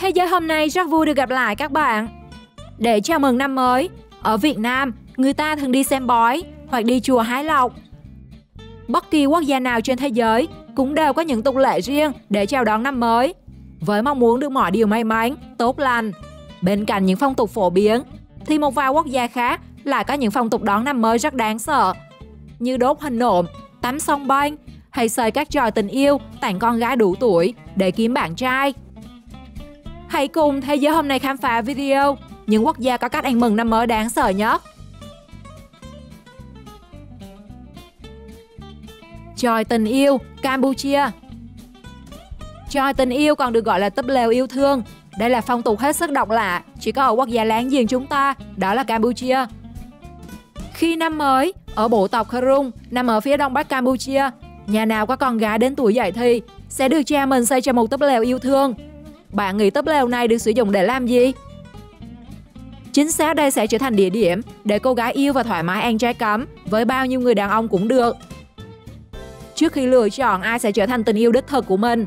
Thế giới hôm nay rất vui được gặp lại các bạn. Để chào mừng năm mới, ở Việt Nam, người ta thường đi xem bói hoặc đi chùa hái lộc. Bất kỳ quốc gia nào trên thế giới cũng đều có những tục lệ riêng để chào đón năm mới, với mong muốn được mọi điều may mắn, tốt lành. Bên cạnh những phong tục phổ biến, thì một vài quốc gia khác lại có những phong tục đón năm mới rất đáng sợ, như đốt hình nộm, tắm sông banh hay xây các trò tình yêu tặng con gái đủ tuổi để kiếm bạn trai. Hãy cùng thế giới hôm nay khám phá video những quốc gia có cách ăn mừng năm mới đáng sợ nhất. Chòi tình yêu, Campuchia. Chòi tình yêu còn được gọi là túp lều yêu thương. Đây là phong tục hết sức độc lạ, chỉ có ở quốc gia láng giềng chúng ta, đó là Campuchia. Khi năm mới, ở bộ tộc Khrung nằm ở phía đông bắc Campuchia, nhà nào có con gái đến tuổi dậy thì sẽ được cha mình xây cho một túp lều yêu thương. Bạn nghĩ túp lều này được sử dụng để làm gì? Chính xác, đây sẽ trở thành địa điểm để cô gái yêu và thoải mái ăn trái cấm với bao nhiêu người đàn ông cũng được. Trước khi lựa chọn ai sẽ trở thành tình yêu đích thực của mình.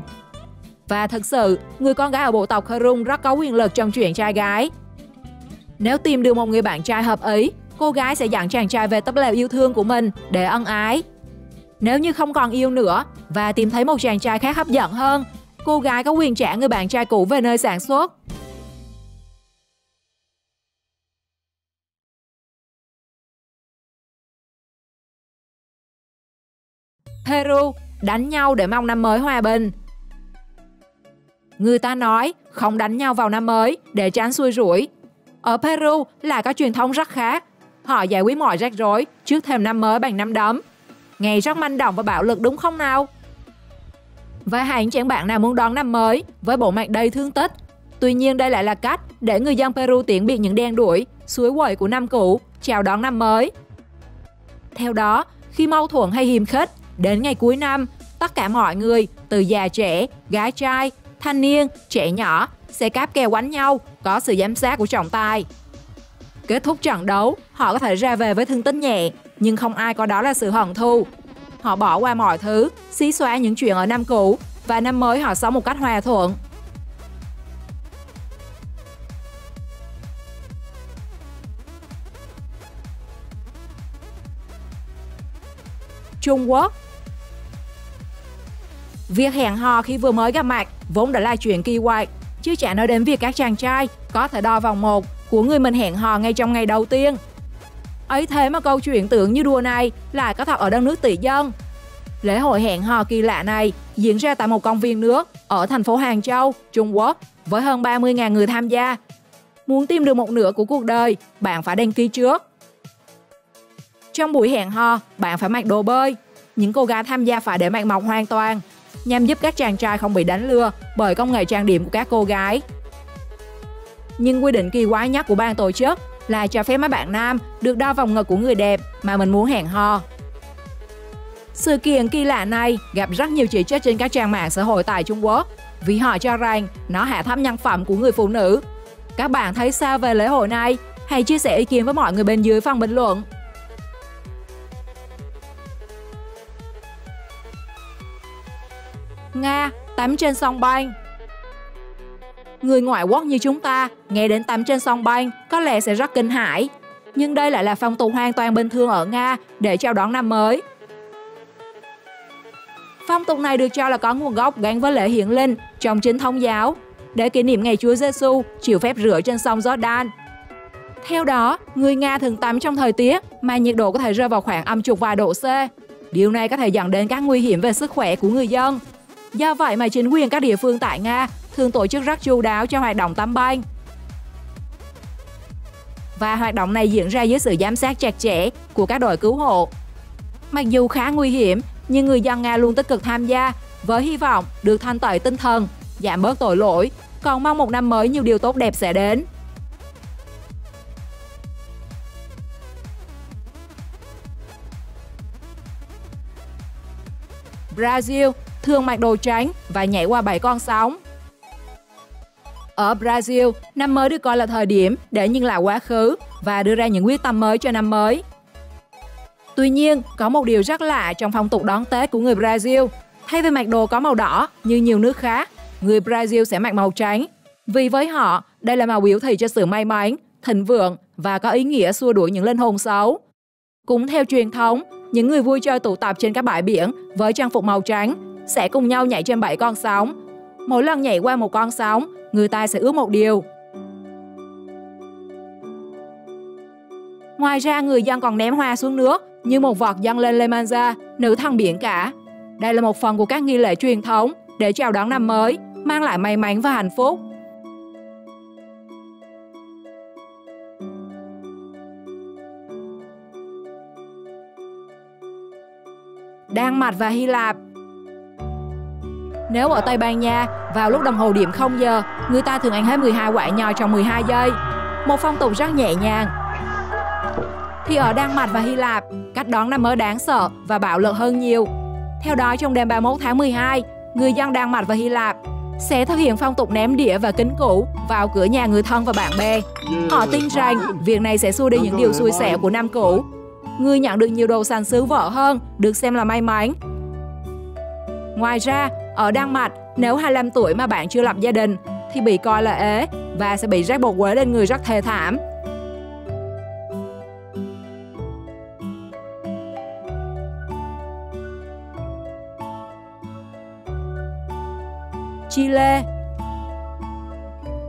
Và thực sự, người con gái ở bộ tộc Khrung rất có quyền lực trong chuyện trai gái. Nếu tìm được một người bạn trai hợp ý, cô gái sẽ dẫn chàng trai về túp lều yêu thương của mình để ân ái. Nếu như không còn yêu nữa và tìm thấy một chàng trai khác hấp dẫn hơn, cô gái có quyền trả người bạn trai cũ về nơi sản xuất. Peru, đánh nhau để mong năm mới hòa bình. Người ta nói không đánh nhau vào năm mới để tránh xui rủi. Ở Peru lại có truyền thống rất khác. Họ giải quyết mọi rắc rối trước thềm năm mới bằng nắm đấm. Nghe rất manh động và bạo lực đúng không nào? Và hẳn chẳng bạn nào muốn đón năm mới với bộ mặt đầy thương tích. Tuy nhiên đây lại là cách để người dân Peru tiễn biệt những đen đuổi, suối quậy của năm cũ, chào đón năm mới. Theo đó, khi mâu thuẫn hay hiềm khích, đến ngày cuối năm, tất cả mọi người, từ già trẻ, gái trai, thanh niên, trẻ nhỏ, sẽ cáp kè quánh nhau, có sự giám sát của trọng tài. Kết thúc trận đấu, họ có thể ra về với thương tích nhẹ, nhưng không ai có đó là sự hận thù. Họ bỏ qua mọi thứ, xí xóa những chuyện ở năm cũ, và năm mới họ sống một cách hòa thuận. Trung Quốc. Việc hẹn hò khi vừa mới gặp mặt vốn đã là chuyện kỳ quặc, chứ chả nói đến việc các chàng trai có thể đo vòng 1 của người mình hẹn hò ngay trong ngày đầu tiên. Ấy thế mà câu chuyện tưởng như đùa này lại có thật ở đất nước tỷ dân. Lễ hội hẹn hò kỳ lạ này diễn ra tại một công viên nước ở thành phố Hàng Châu, Trung Quốc, với hơn 30.000 người tham gia. Muốn tìm được một nửa của cuộc đời, bạn phải đăng ký trước. Trong buổi hẹn hò, bạn phải mặc đồ bơi. Những cô gái tham gia phải để mặt mộc hoàn toàn, nhằm giúp các chàng trai không bị đánh lừa bởi công nghệ trang điểm của các cô gái. Nhưng quy định kỳ quái nhất của ban tổ chức là cho phép mấy bạn nam được đo vòng ngực của người đẹp mà mình muốn hẹn hò. Sự kiện kỳ lạ này gặp rất nhiều chỉ trích trên các trang mạng xã hội tại Trung Quốc vì họ cho rằng nó hạ thấp nhân phẩm của người phụ nữ. Các bạn thấy sao về lễ hội này? Hãy chia sẻ ý kiến với mọi người bên dưới phần bình luận. Nga, tắm trên sông banh. Người ngoại quốc như chúng ta nghe đến tắm trên sông banh có lẽ sẽ rất kinh hãi, nhưng đây lại là phong tục hoàn toàn bình thường ở Nga để chào đón năm mới. Phong tục này được cho là có nguồn gốc gắn với lễ hiển linh trong chính thống giáo để kỷ niệm ngày Chúa Giêsu chịu phép rửa trên sông Jordan. Theo đó, người Nga thường tắm trong thời tiết mà nhiệt độ có thể rơi vào khoảng âm chục vài độ C. Điều này có thể dẫn đến các nguy hiểm về sức khỏe của người dân. Do vậy mà chính quyền các địa phương tại Nga thường tổ chức rất chu đáo cho hoạt động tắm banh. Và hoạt động này diễn ra dưới sự giám sát chặt chẽ của các đội cứu hộ. Mặc dù khá nguy hiểm, nhưng người dân Nga luôn tích cực tham gia với hy vọng được thanh tẩy tinh thần, giảm bớt tội lỗi, còn mong một năm mới nhiều điều tốt đẹp sẽ đến. Brazil thường mặc đồ trắng và nhảy qua 7 con sóng. Ở Brazil, năm mới được coi là thời điểm để nhìn lại quá khứ và đưa ra những quyết tâm mới cho năm mới. Tuy nhiên, có một điều rất lạ trong phong tục đón Tết của người Brazil. Thay vì mặc đồ có màu đỏ như nhiều nước khác, người Brazil sẽ mặc màu trắng. Vì với họ, đây là màu biểu thị cho sự may mắn, thịnh vượng và có ý nghĩa xua đuổi những linh hồn xấu. Cũng theo truyền thống, những người vui chơi tụ tập trên các bãi biển với trang phục màu trắng sẽ cùng nhau nhảy trên 7 con sóng. Mỗi lần nhảy qua một con sóng, người ta sẽ ước một điều. Ngoài ra, người dân còn ném hoa xuống nước như một vật dâng lên Lemanja, nữ thần biển cả. Đây là một phần của các nghi lễ truyền thống để chào đón năm mới, mang lại may mắn và hạnh phúc. Đan Mạch và Hy Lạp. Nếu ở Tây Ban Nha, vào lúc đồng hồ điểm 0 giờ, người ta thường ăn hết 12 quả nho trong 12 giây. Một phong tục rất nhẹ nhàng. Thì ở Đan Mạch và Hy Lạp, cách đón năm mới đáng sợ và bạo lực hơn nhiều. Theo đó, trong đêm 31 tháng 12, người dân Đan Mạch và Hy Lạp sẽ thực hiện phong tục ném đĩa và kính cũ vào cửa nhà người thân và bạn bè. Họ tin rằng việc này sẽ xua đi những điều xui xẻo của năm cũ. Người nhận được nhiều đồ sành sứ vỡ hơn được xem là may mắn. Ngoài ra, ở Đan Mạch, nếu 25 tuổi mà bạn chưa lập gia đình thì bị coi là ế và sẽ bị rác bột quế lên người rất thê thảm. Chile.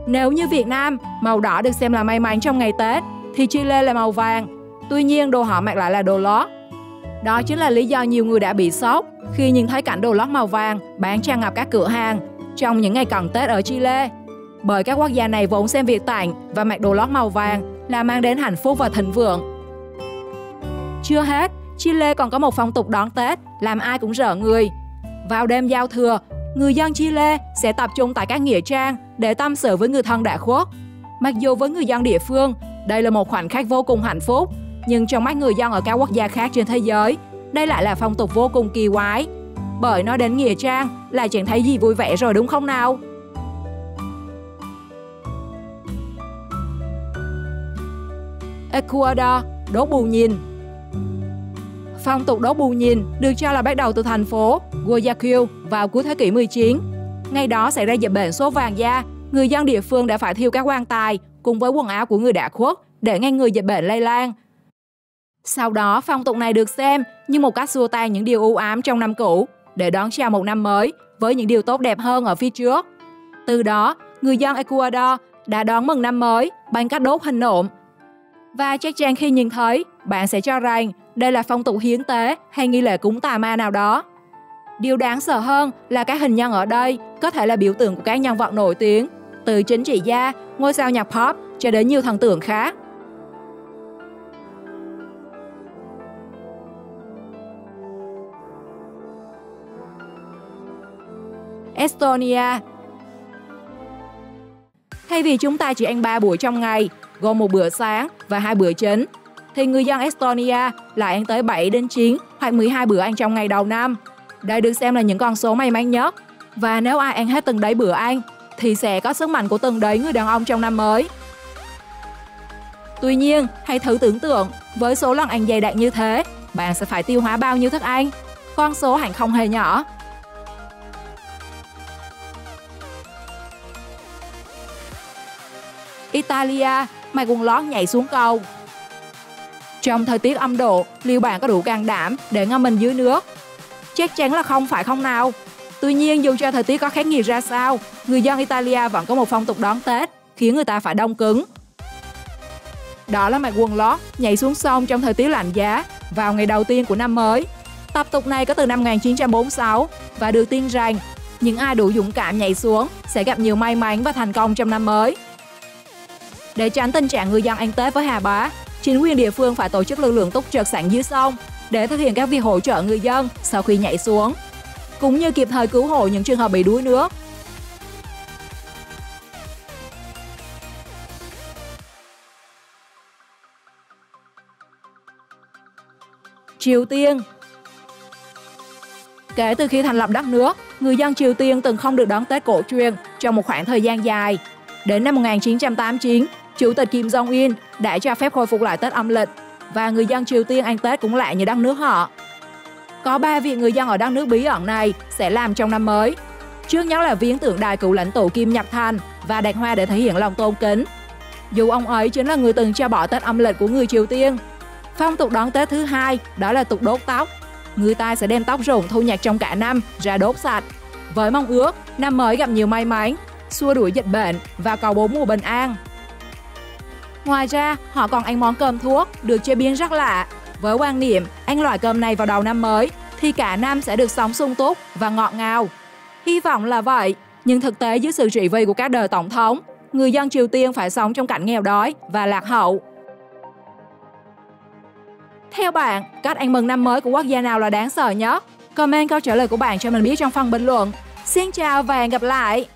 Nếu như Việt Nam, màu đỏ được xem là may mắn trong ngày Tết, thì Chile là màu vàng. Tuy nhiên, đồ họ mặc lại là đồ lót. Đó chính là lý do nhiều người đã bị sốc khi nhìn thấy cảnh đồ lót màu vàng bán tràn ngập các cửa hàng trong những ngày cận Tết ở Chile. Bởi các quốc gia này vốn xem việc tặng và mặc đồ lót màu vàng là mang đến hạnh phúc và thịnh vượng. Chưa hết, Chile còn có một phong tục đón Tết làm ai cũng rợn người. Vào đêm giao thừa, người dân Chile sẽ tập trung tại các nghĩa trang để tâm sự với người thân đã khuất. Mặc dù với người dân địa phương, đây là một khoảnh khắc vô cùng hạnh phúc, nhưng trong mắt người dân ở các quốc gia khác trên thế giới, đây lại là phong tục vô cùng kỳ quái. Bởi nói đến nghĩa trang là chẳng thấy gì vui vẻ rồi đúng không nào? Ecuador, đốt bù nhìn. Phong tục đốt bù nhìn được cho là bắt đầu từ thành phố Guayaquil vào cuối thế kỷ 19. Ngày đó xảy ra dịch bệnh sốt vàng da, người dân địa phương đã phải thiêu các quan tài cùng với quần áo của người đã khuất để ngăn ngừa dịch bệnh lây lan. Sau đó, phong tục này được xem như một cách xua tan những điều u ám trong năm cũ để đón chào một năm mới với những điều tốt đẹp hơn ở phía trước. Từ đó, người dân Ecuador đã đón mừng năm mới bằng cách đốt hình nộm. Và chắc chắn khi nhìn thấy, bạn sẽ cho rằng đây là phong tục hiến tế hay nghi lễ cúng tà ma nào đó. Điều đáng sợ hơn là các hình nhân ở đây có thể là biểu tượng của các nhân vật nổi tiếng, từ chính trị gia, ngôi sao nhạc pop cho đến nhiều thần tượng khác. Estonia. Thay vì chúng ta chỉ ăn 3 buổi trong ngày, gồm một bữa sáng và 2 bữa chính, thì người dân Estonia lại ăn tới 7 đến 9 hoặc 12 bữa ăn trong ngày đầu năm. Đây được xem là những con số may mắn nhất. Và nếu ai ăn hết từng đấy bữa ăn, thì sẽ có sức mạnh của từng đấy người đàn ông trong năm mới. Tuy nhiên, hãy thử tưởng tượng, với số lần ăn dày đặc như thế, bạn sẽ phải tiêu hóa bao nhiêu thức ăn? Con số hẳn không hề nhỏ. Italia, mặc quần lót nhảy xuống cầu. Trong thời tiết âm độ, liệu bạn có đủ can đảm để ngâm mình dưới nước? Chắc chắn là không phải không nào. Tuy nhiên, dù cho thời tiết có khắc nghiệt ra sao, người dân Italia vẫn có một phong tục đón Tết khiến người ta phải đông cứng. Đó là mặc quần lót nhảy xuống sông trong thời tiết lạnh giá vào ngày đầu tiên của năm mới. Tập tục này có từ năm 1946 và được tin rằng những ai đủ dũng cảm nhảy xuống sẽ gặp nhiều may mắn và thành công trong năm mới. Để tránh tình trạng người dân ăn Tết với hà bá, chính quyền địa phương phải tổ chức lực lượng túc trực sẵn dưới sông để thực hiện các việc hỗ trợ người dân sau khi nhảy xuống, cũng như kịp thời cứu hộ những trường hợp bị đuối nước. Triều Tiên. Kể từ khi thành lập đất nước, người dân Triều Tiên từng không được đón Tết cổ truyền trong một khoảng thời gian dài. Đến năm 1989, Chủ tịch Kim Jong-un đã cho phép khôi phục lại Tết âm lịch và người dân Triều Tiên ăn Tết cũng lại như đất nước họ. Có 3 việc người dân ở đất nước bí ẩn này sẽ làm trong năm mới. Trước nhất là viếng tượng đài cựu lãnh tụ Kim Nhật Thành và đặt hoa để thể hiện lòng tôn kính. Dù ông ấy chính là người từng cho bỏ Tết âm lịch của người Triều Tiên. Phong tục đón Tết thứ hai đó là tục đốt tóc. Người ta sẽ đem tóc rụng thu nhặt trong cả năm ra đốt sạch, với mong ước năm mới gặp nhiều may mắn, xua đuổi dịch bệnh và cầu 4 mùa bình an. Ngoài ra, họ còn ăn món cơm thuốc được chế biến rất lạ, với quan niệm ăn loại cơm này vào đầu năm mới thì cả năm sẽ được sống sung túc và ngọt ngào. Hy vọng là vậy, nhưng thực tế dưới sự trị vì của các đời tổng thống, người dân Triều Tiên phải sống trong cảnh nghèo đói và lạc hậu. Theo bạn, cách ăn mừng năm mới của quốc gia nào là đáng sợ nhất? Comment câu trả lời của bạn cho mình biết trong phần bình luận. Xin chào và hẹn gặp lại!